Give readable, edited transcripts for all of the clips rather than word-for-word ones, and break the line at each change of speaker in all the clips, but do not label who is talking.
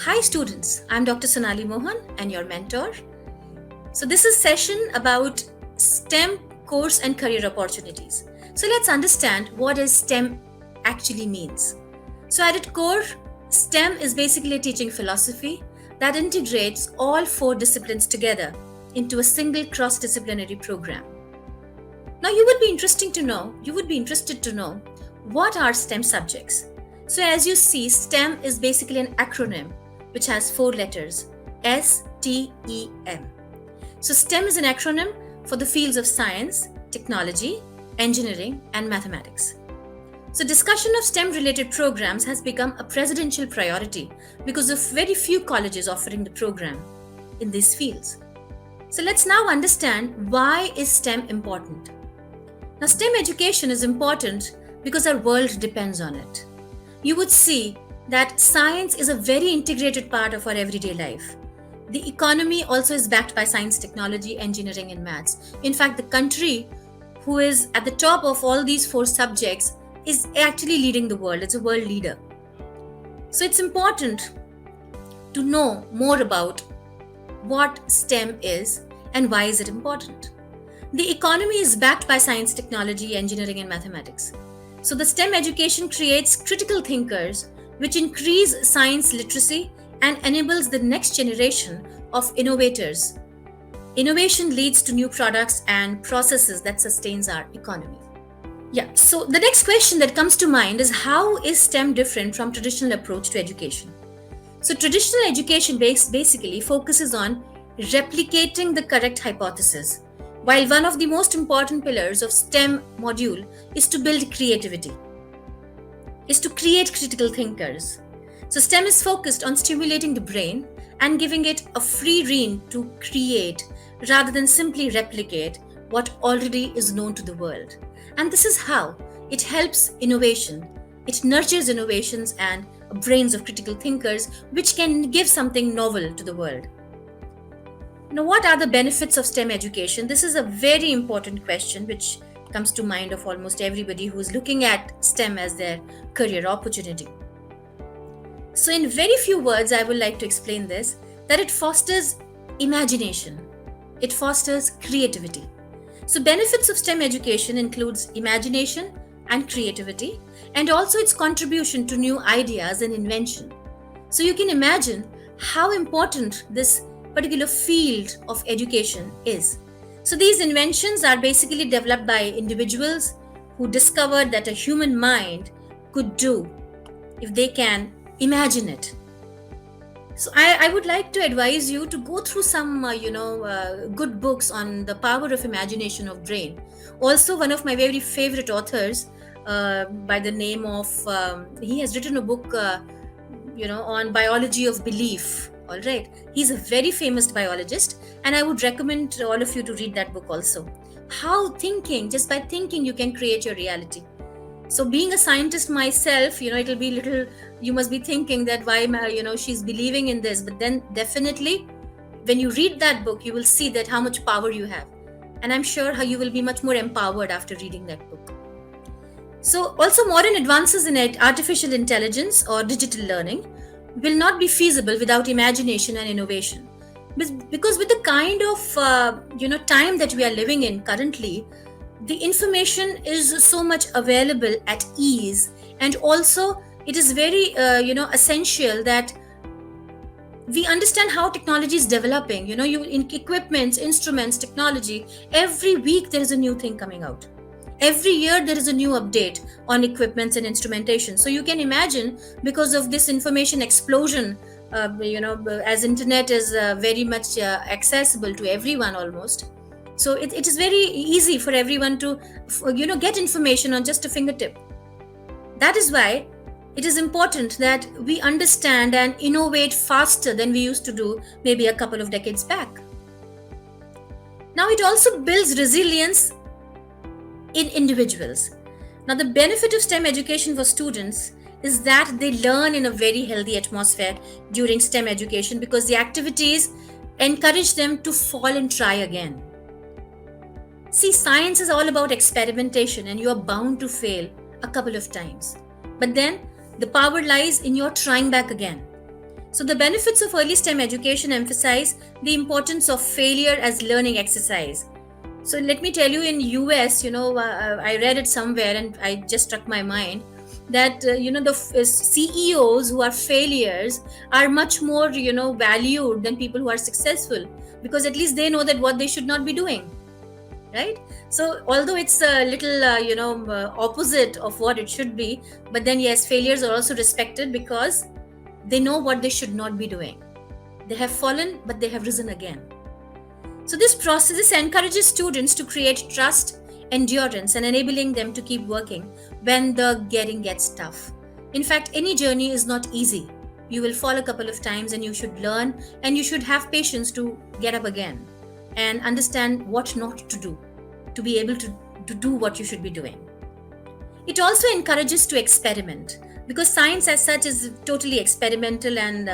Hi students, I'm Dr. Sonali Mohan and your mentor. So this is session about STEM course and career opportunities. So let's understand what is STEM actually means. So at its core, STEM is basically a teaching philosophy that integrates all four disciplines together into a single cross-disciplinary program. Now you would be interested to know what are STEM subjects. So as you see, STEM is basically an acronym which has four letters, STEM. So STEM is an acronym for the fields of science, technology, engineering, and mathematics. So discussion of STEM related programs has become a presidential priority because of very few colleges offering the program in these fields. So let's now understand why is STEM important. Now STEM education is important because our world depends on it. You would see that science is a very integrated part of our everyday life. The economy also is backed by science, technology, engineering, and maths. In fact, the country who is at the top of all these four subjects is actually leading the world. It's a world leader. So it's important to know more about what STEM is and why is it important. The economy is backed by science, technology, engineering, and mathematics. So the STEM education creates critical thinkers which increase science literacy and enables the next generation of innovators. Innovation leads to new products and processes that sustains our economy. Yeah, so the next question that comes to mind is how is STEM different from traditional approach to education? So traditional education basically focuses on replicating the correct hypothesis, while one of the most important pillars of STEM module is to build creativity, is to create critical thinkers. So STEM is focused on stimulating the brain and giving it a free rein to create rather than simply replicate what already is known to the world. And this is how it helps innovation. It nurtures innovations and brains of critical thinkers which can give something novel to the world. Now, what are the benefits of STEM education? This is a very important question which comes to mind of almost everybody who is looking at STEM as their career opportunity. So in very few words, I would like to explain this, that it fosters imagination. It fosters creativity. So benefits of STEM education includes imagination and creativity, and also its contribution to new ideas and invention. So you can imagine how important this particular field of education is. So these inventions are basically developed by individuals who discovered that a human mind could do if they can imagine it. So I would like to advise you to go through some good books on the power of imagination of brain. Also, one of my very favorite authors by the name of he has written a book on biology of belief. All right, he's a very famous biologist, and I would recommend all of you to read that book also. How thinking, just by thinking, you can create your reality. So being a scientist myself, it'll be little, you must be thinking that why, she's believing in this, but then definitely when you read that book, you will see that how much power you have. And I'm sure how you will be much more empowered after reading that book. So also modern advances in artificial intelligence or digital learning will not be feasible without imagination and innovation. Because with the kind of time that we are living in currently, the information is so much available at ease, and also it is very essential that we understand how technology is developing. You in equipments, instruments, technology, every week there is a new thing coming out. Every year there is a new update on equipments and instrumentation. So you can imagine, because of this information explosion, as internet is very much accessible to everyone almost. So it is very easy for everyone to get information on just a fingertip. That is why it is important that we understand and innovate faster than we used to do maybe a couple of decades back. Now it also builds resilience in individuals. Now the benefit of STEM education for students is that they learn in a very healthy atmosphere during STEM education, because the activities encourage them to fall and try again. See, science is all about experimentation, and you are bound to fail a couple of times. But then the power lies in your trying back again. So the benefits of early STEM education emphasize the importance of failure as learning exercise. So let me tell you, in US, I read it somewhere and I just struck my mind that the CEOs who are failures are much more valued than people who are successful, because at least they know that what they should not be doing, right? So although it's a little opposite of what it should be, but then yes, failures are also respected because they know what they should not be doing. They have fallen, but they have risen again. So this process encourages students to create trust, endurance, and enabling them to keep working when the getting gets tough. In fact, any journey is not easy. You will fall a couple of times and you should learn, and you should have patience to get up again and understand what not to do to be able to do what you should be doing. It also encourages to experiment, because science as such is totally experimental and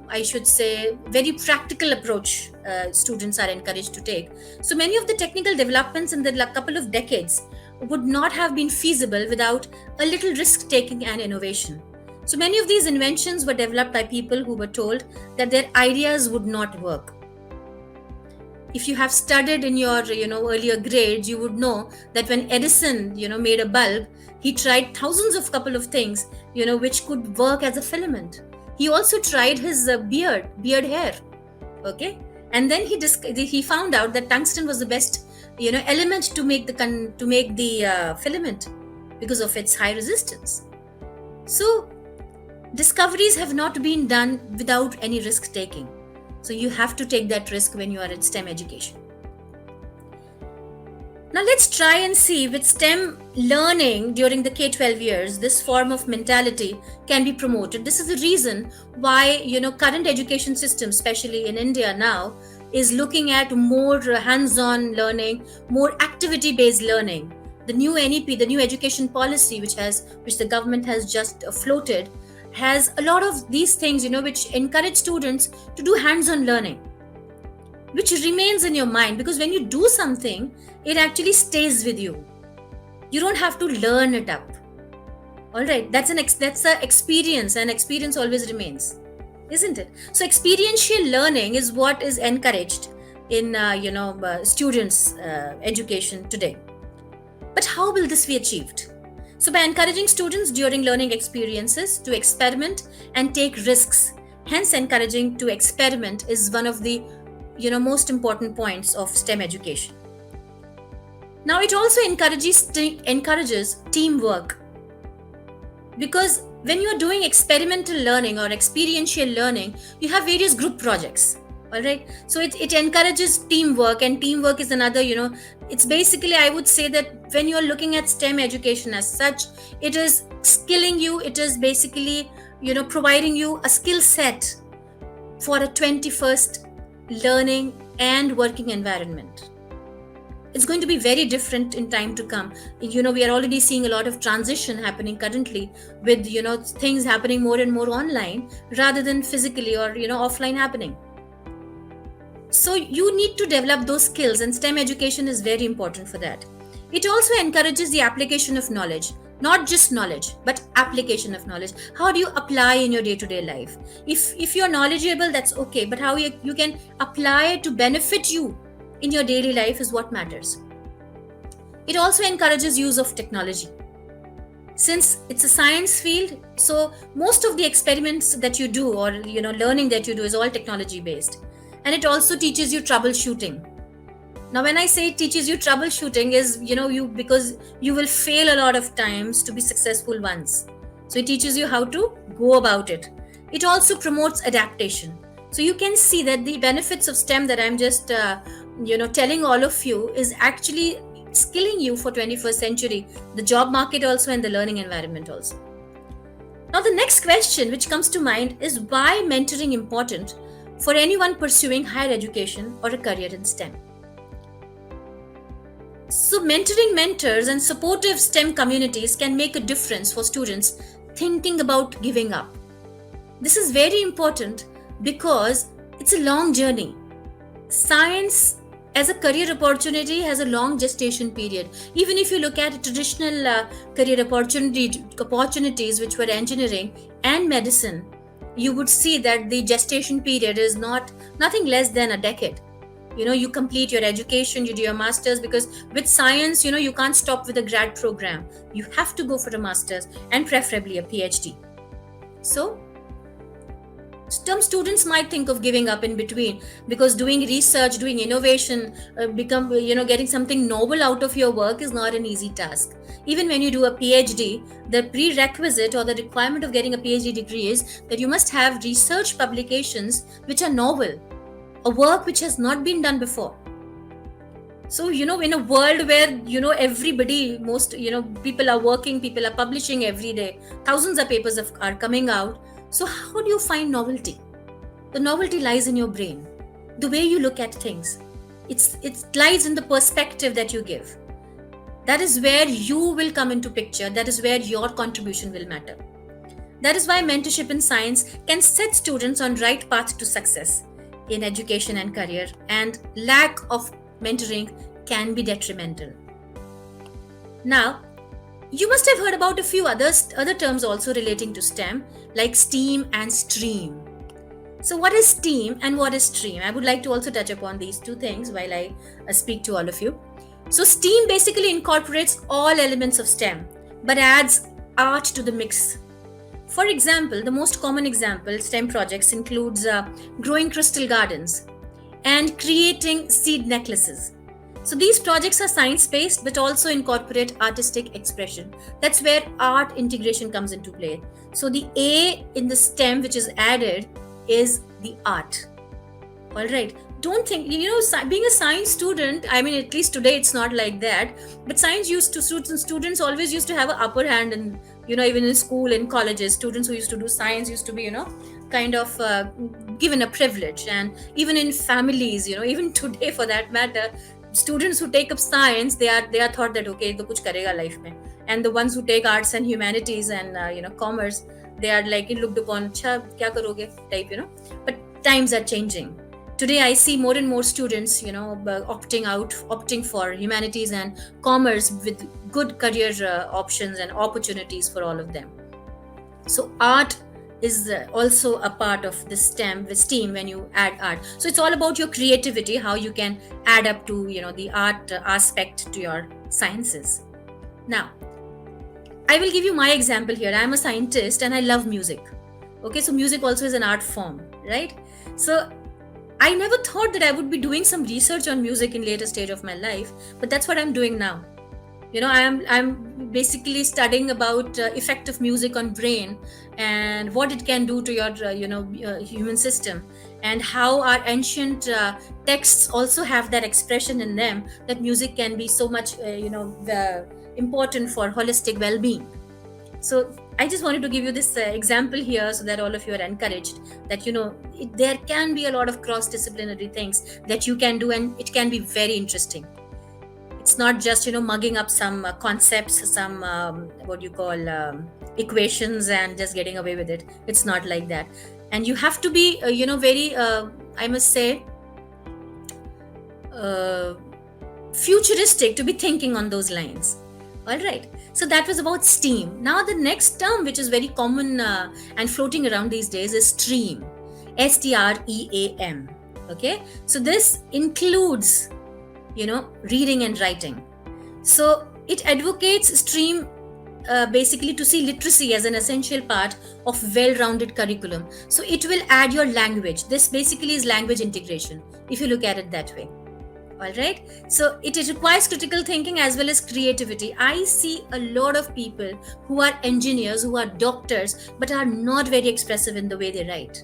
I should say very practical approach students are encouraged to take. So many of the technical developments in the couple of decades would not have been feasible without a little risk taking and innovation. So many of these inventions were developed by people who were told that their ideas would not work. If you have studied in your earlier grades, you would know that when Edison made a bulb, he tried thousands of couple of things which could work as a filament. He also tried his beard hair, okay, and then he found out that tungsten was the best element to make the filament because of its high resistance. So discoveries have not been done without any risk taking. So you have to take that risk when you are in STEM education. Now let's try and see with STEM learning during the K-12 years, this form of mentality can be promoted. This is the reason why current education system, especially in India now, is looking at more hands-on learning, more activity-based learning. The new NEP, the new education policy, which the government has just floated, has a lot of these things which encourage students to do hands-on learning, which remains in your mind, because when you do something, it actually stays with you. You don't have to learn it up. All right, that's an experience, and experience always remains, isn't it? So experiential learning is what is encouraged in students education today. But how will this be achieved? So by encouraging students during learning experiences to experiment and take risks, hence encouraging to experiment is one of the most important points of STEM education. Now it also encourages teamwork, because when you are doing experimental learning or experiential learning, you have various group projects. All right, so it encourages teamwork, and teamwork is another it's basically, I would say that when you're looking at STEM education as such, it is skilling you, it is basically providing you a skill set for a 21st learning and working environment. It's going to be very different in time to come. We are already seeing a lot of transition happening currently with things happening more and more online rather than physically or offline happening. So you need to develop those skills, and STEM education is very important for that. It also encourages the application of knowledge, not just knowledge, but application of knowledge. How do you apply in your day-to-day life? If you're knowledgeable, that's okay, but how you can apply it to benefit you in your daily life is what matters. It also encourages use of technology. Since it's a science field, so most of the experiments that you do or learning that you do is all technology based. And it also teaches you troubleshooting. Now, when I say it teaches you troubleshooting is, because you will fail a lot of times to be successful once. So it teaches you how to go about it. It also promotes adaptation. So you can see that the benefits of STEM that I'm just, telling all of you is actually skilling you for 21st century, the job market also, and the learning environment also. Now, the next question which comes to mind is, why mentoring important for anyone pursuing higher education or a career in STEM? So mentoring mentors and supportive STEM communities can make a difference for students thinking about giving up. This is very important because it's a long journey. Science as a career opportunity has a long gestation period. Even if you look at traditional career opportunities which were engineering and medicine, you would see that the gestation period is nothing less than a decade. You complete your education, you do your masters, because with science, you can't stop with a grad program. You have to go for a masters and preferably a PhD. So some students might think of giving up in between, because doing research, doing innovation, getting something novel out of your work is not an easy task. Even when you do a PhD, the prerequisite or the requirement of getting a PhD degree is that you must have research publications which are novel, a work which has not been done before. So, in a world where, everybody, most, people are working, people are publishing every day, thousands of papers are coming out. So how do you find novelty? The novelty lies in your brain, the way you look at things. It lies in the perspective that you give. That is where you will come into picture. That is where your contribution will matter. That is why mentorship in science can set students on right path to success in education and career, and lack of mentoring can be detrimental. Now, you must have heard about a few other terms also relating to STEM, like STEAM and STREAM. So what is STEAM and what is STREAM? I would like to also touch upon these two things while I speak to all of you. So STEAM basically incorporates all elements of STEM, but adds art to the mix. For example, the most common example STEM projects includes growing crystal gardens and creating seed necklaces. So these projects are science-based but also incorporate artistic expression. That's where art integration comes into play. So the A in the STEM which is added is the art. All right. Don't think, being a science student, I mean, at least today it's not like that, but science students always used to have an upper hand in, even in school and colleges. Students who used to do science used to be, kind of given a privilege. And even in families, even today for that matter, students who take up science, they are thought that okay, to kuch karega life mein. And the ones who take arts and humanities and commerce, they are like looked upon, kya karoge type, But times are changing. Today I see more and more students opting for humanities and commerce with good career options and opportunities for all of them. So art is also a part of the STEAM when you add art. So it's all about your creativity, how you can add up to the art aspect to your sciences. Now, I will give you my example here. I'm a scientist and I love music. Okay, so music also is an art form, right? So I never thought that I would be doing some research on music in later stage of my life, but that's what I'm doing now. I'm basically studying about effect of music on brain and what it can do to your human system, and how our ancient texts also have that expression in them that music can be so much important for holistic well-being. So I just wanted to give you this example here so that all of you are encouraged that there can be a lot of cross-disciplinary things that you can do, and it can be very interesting. It's not just mugging up some concepts, some equations and just getting away with it. It's not like that. And you have to be very I must say futuristic to be thinking on those lines. All right, so that was about STEAM. Now the next term which is very common and floating around these days is STREAM. STREAM. Okay, so this includes reading and writing. So it advocates STREAM basically to see literacy as an essential part of well-rounded curriculum. So it will add your language. This basically is language integration, if you look at it that way. All right. So it requires critical thinking as well as creativity. I see a lot of people who are engineers, who are doctors, but are not very expressive in the way they write.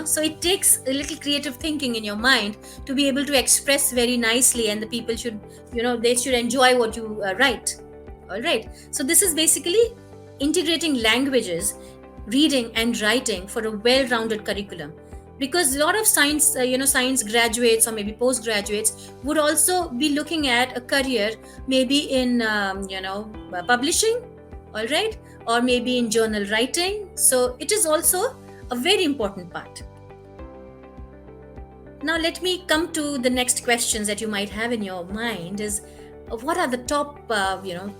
So it takes a little creative thinking in your mind to be able to express very nicely, and the people should, they should enjoy what you write. All right. So this is basically integrating languages, reading and writing for a well-rounded curriculum. Because a lot of science, science graduates or maybe postgraduates would also be looking at a career maybe in, publishing, all right, or maybe in journal writing. So it is also a very important part. Now let me come to the next questions that you might have in your mind is, what are the top,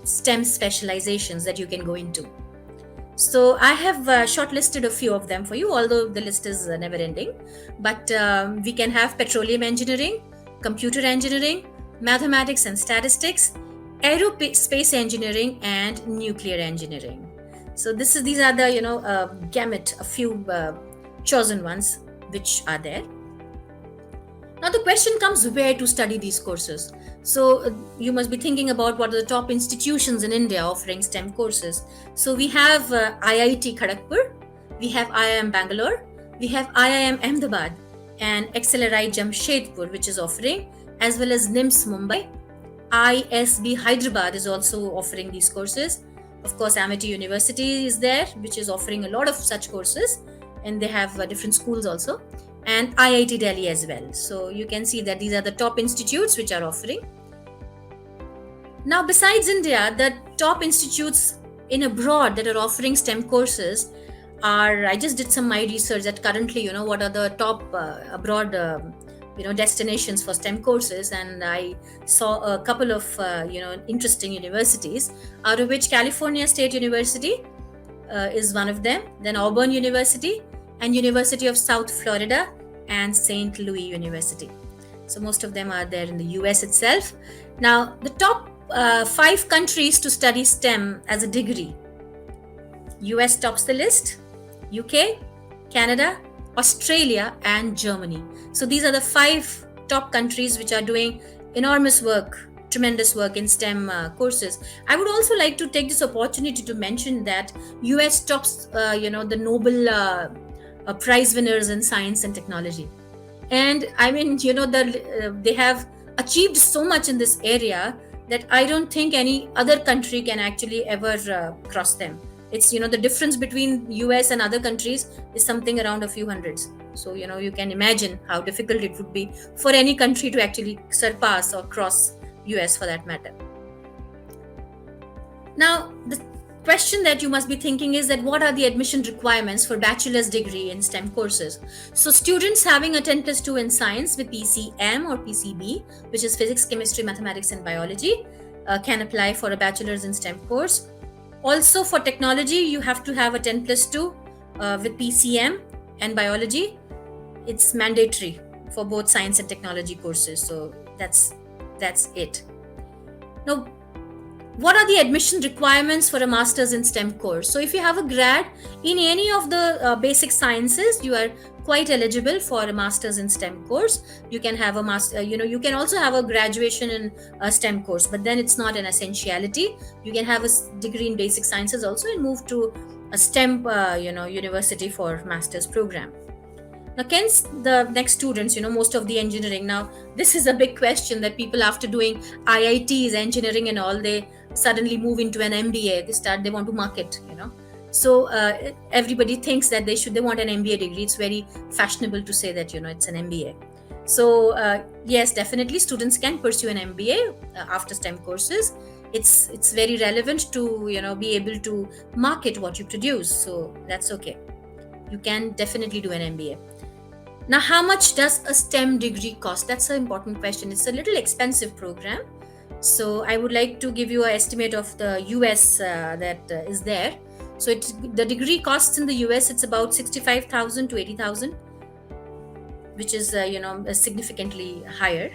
STEM specializations that you can go into? So I have shortlisted a few of them for you, although the list is never ending. But we can have petroleum engineering, computer engineering, mathematics and statistics, aerospace engineering, and nuclear engineering. So these are the gamut, a few chosen ones which are there. Now the question comes, where to study these courses. So you must be thinking about what are the top institutions in India offering STEM courses. So we have IIT Kharagpur, we have IIM Bangalore, we have IIM Ahmedabad, and XLRI Jamshedpur, which is offering, as well as NIMS Mumbai. ISB Hyderabad is also offering these courses. Of course, Amity University is there, which is offering a lot of such courses, and they have different schools also, and IIT Delhi as well. So you can see that these are the top institutes which are offering. Now, besides India, the top institutes in abroad that are offering STEM courses are, I just did my research that currently, what are the top abroad destinations for STEM courses, and I saw a couple of interesting universities, out of which California State University is one of them, then Auburn University, and University of South Florida, and St. Louis University. So most of them are there in the US itself. Now, the top 5 countries to study STEM as a degree. US tops the list, UK, Canada, Australia, and Germany. So these are the 5 top countries which are doing enormous work, tremendous work in STEM courses. I would also like to take this opportunity to mention that US tops, the Nobel prize winners in science and technology. And I mean, they have achieved so much in this area that I don't think any other country can actually ever cross them. It's, the difference between US and other countries is something around a few hundreds. So, you can imagine how difficult it would be for any country to actually surpass or cross US for that matter. Now, the question that you must be thinking is that what are the admission requirements for bachelor's degree in STEM courses? So students having a 10+2 in science with PCM or PCB, which is physics, chemistry, mathematics, and biology, can apply for a bachelor's in STEM course. Also for technology, you have to have a 10+2 with PCM and biology. It's mandatory for both science and technology courses. So that's it. Now, what are the admission requirements for a master's in STEM course? So if you have a grad in any of the basic sciences, you are quite eligible for a master's in STEM course. You can have a master, you can also have a graduation in a STEM course, but then it's not an essentiality. You can have a degree in basic sciences also and move to a STEM university for master's program. Now, can the next students, most of the engineering, now this is a big question that people after doing IITs, engineering and all, they suddenly move into an MBA. They want to market, So everybody thinks that they want an MBA degree. It's very fashionable to say that, it's an MBA. So yes, definitely students can pursue an MBA after STEM courses. It's very relevant to, be able to market what you produce. So that's okay. You can definitely do an MBA. Now, how much does a STEM degree cost? That's an important question. It's a little expensive program. So I would like to give you an estimate of the US that is there. So the degree costs in the US, it's about 65,000 to 80,000, which is, significantly higher.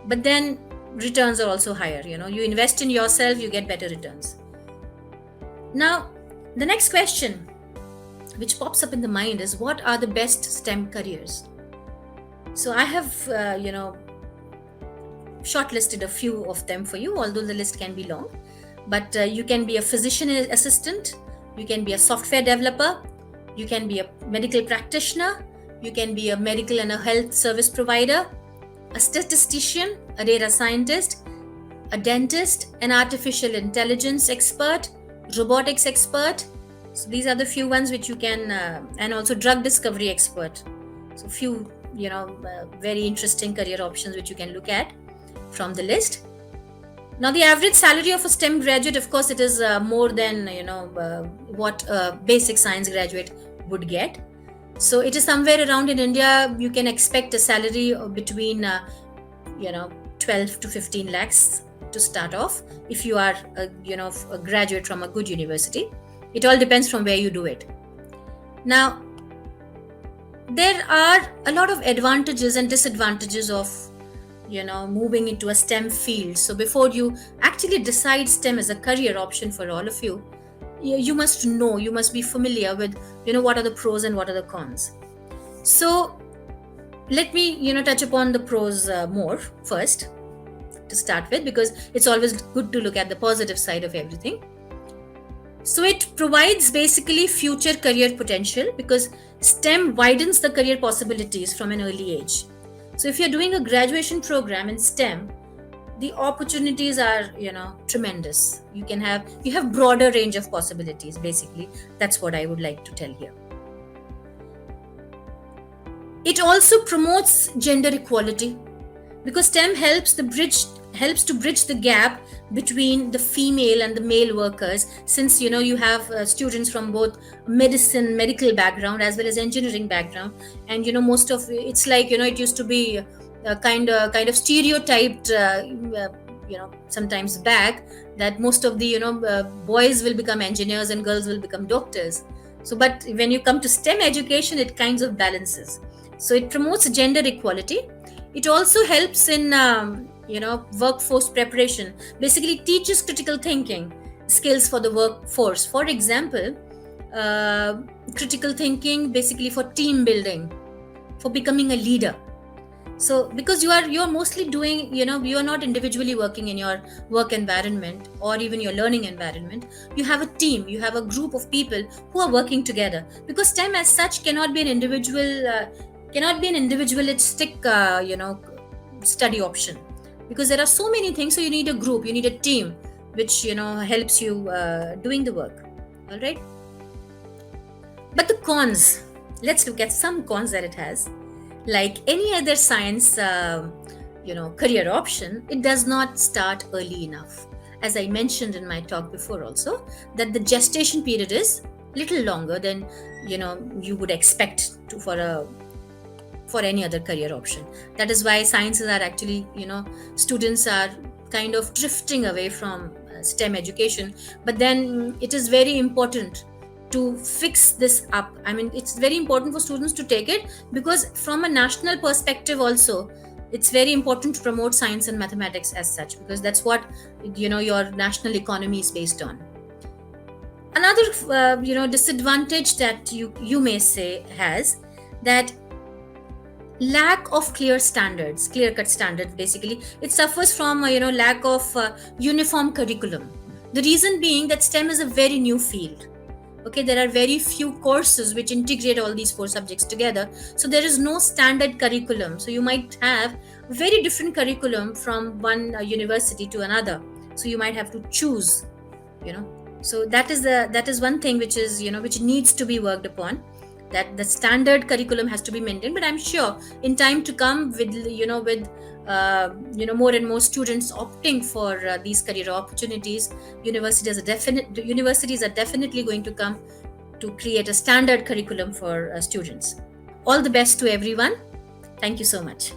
But then returns are also higher. You invest in yourself, you get better returns. Now, the next question which pops up in the mind is, what are the best STEM careers? So I have, shortlisted a few of them for you, although the list can be long. But you can be a physician assistant, you can be a software developer, you can be a medical practitioner, you can be a medical and a health service provider, a statistician, a data scientist, a dentist, an artificial intelligence expert, robotics expert. So these are the few ones which you can, and also drug discovery expert. So few, very interesting career options which you can look at from the list. Now, the average salary of a STEM graduate, of course, it is more than, what a basic science graduate would get. So it is somewhere around in India, you can expect a salary of between, 12 to 15 lakhs to start off if you are, a graduate from a good university. It all depends from where you do it. Now, there are a lot of advantages and disadvantages of moving into a STEM field. So before you actually decide STEM as a career option for all of you, you must know, you must be familiar with what are the pros and what are the cons. So let me touch upon the pros more first to start with, because it's always good to look at the positive side of everything. So it provides basically future career potential, because STEM widens the career possibilities from an early age. So if you're doing a graduation program in STEM, the opportunities are tremendous. You have broader range of possibilities. Basically, that's what I would like to tell here. It also promotes gender equality, because STEM helps to bridge the gap between the female and the male workers, since you have students from both medical background as well as engineering background. And most of it's like it used to be kind of stereotyped sometimes back, that most of the boys will become engineers and girls will become doctors. So but when you come to STEM education, it kinds of balances. So it promotes gender equality. It also helps in workforce preparation, basically teaches critical thinking skills for the workforce. For example, critical thinking basically for team building, for becoming a leader. So because you're mostly doing, you are not individually working in your work environment or even your learning environment. You have a team, you have a group of people who are working together, because STEM as such cannot be an individualistic study option, because there are so many things. So you need a group, you need a team which helps you doing the work. All right, but the cons, let's look at some cons that it has. Like any other science career option, it does not start early enough. As I mentioned in my talk before also, that the gestation period is little longer than you would expect to for any other career option. That is why sciences are actually, students are kind of drifting away from STEM education. But then it is very important to fix this up. I mean, it's very important for students to take it, because from a national perspective also, it's very important to promote science and mathematics as such, because that's what your national economy is based on. Another disadvantage that you may say has, that lack of clear cut standards. Basically, it suffers from lack of uniform curriculum. The reason being that STEM is a very new field. Okay, there are very few courses which integrate all these 4 subjects together. So there is no standard curriculum. So you might have very different curriculum from one university to another. So you might have to choose. So that is one thing which is which needs to be worked upon, that the standard curriculum has to be maintained. But I'm sure in time to come, with more and more students opting for these career opportunities, universities are definitely going to come to create a standard curriculum for students. All the best to everyone. Thank you so much.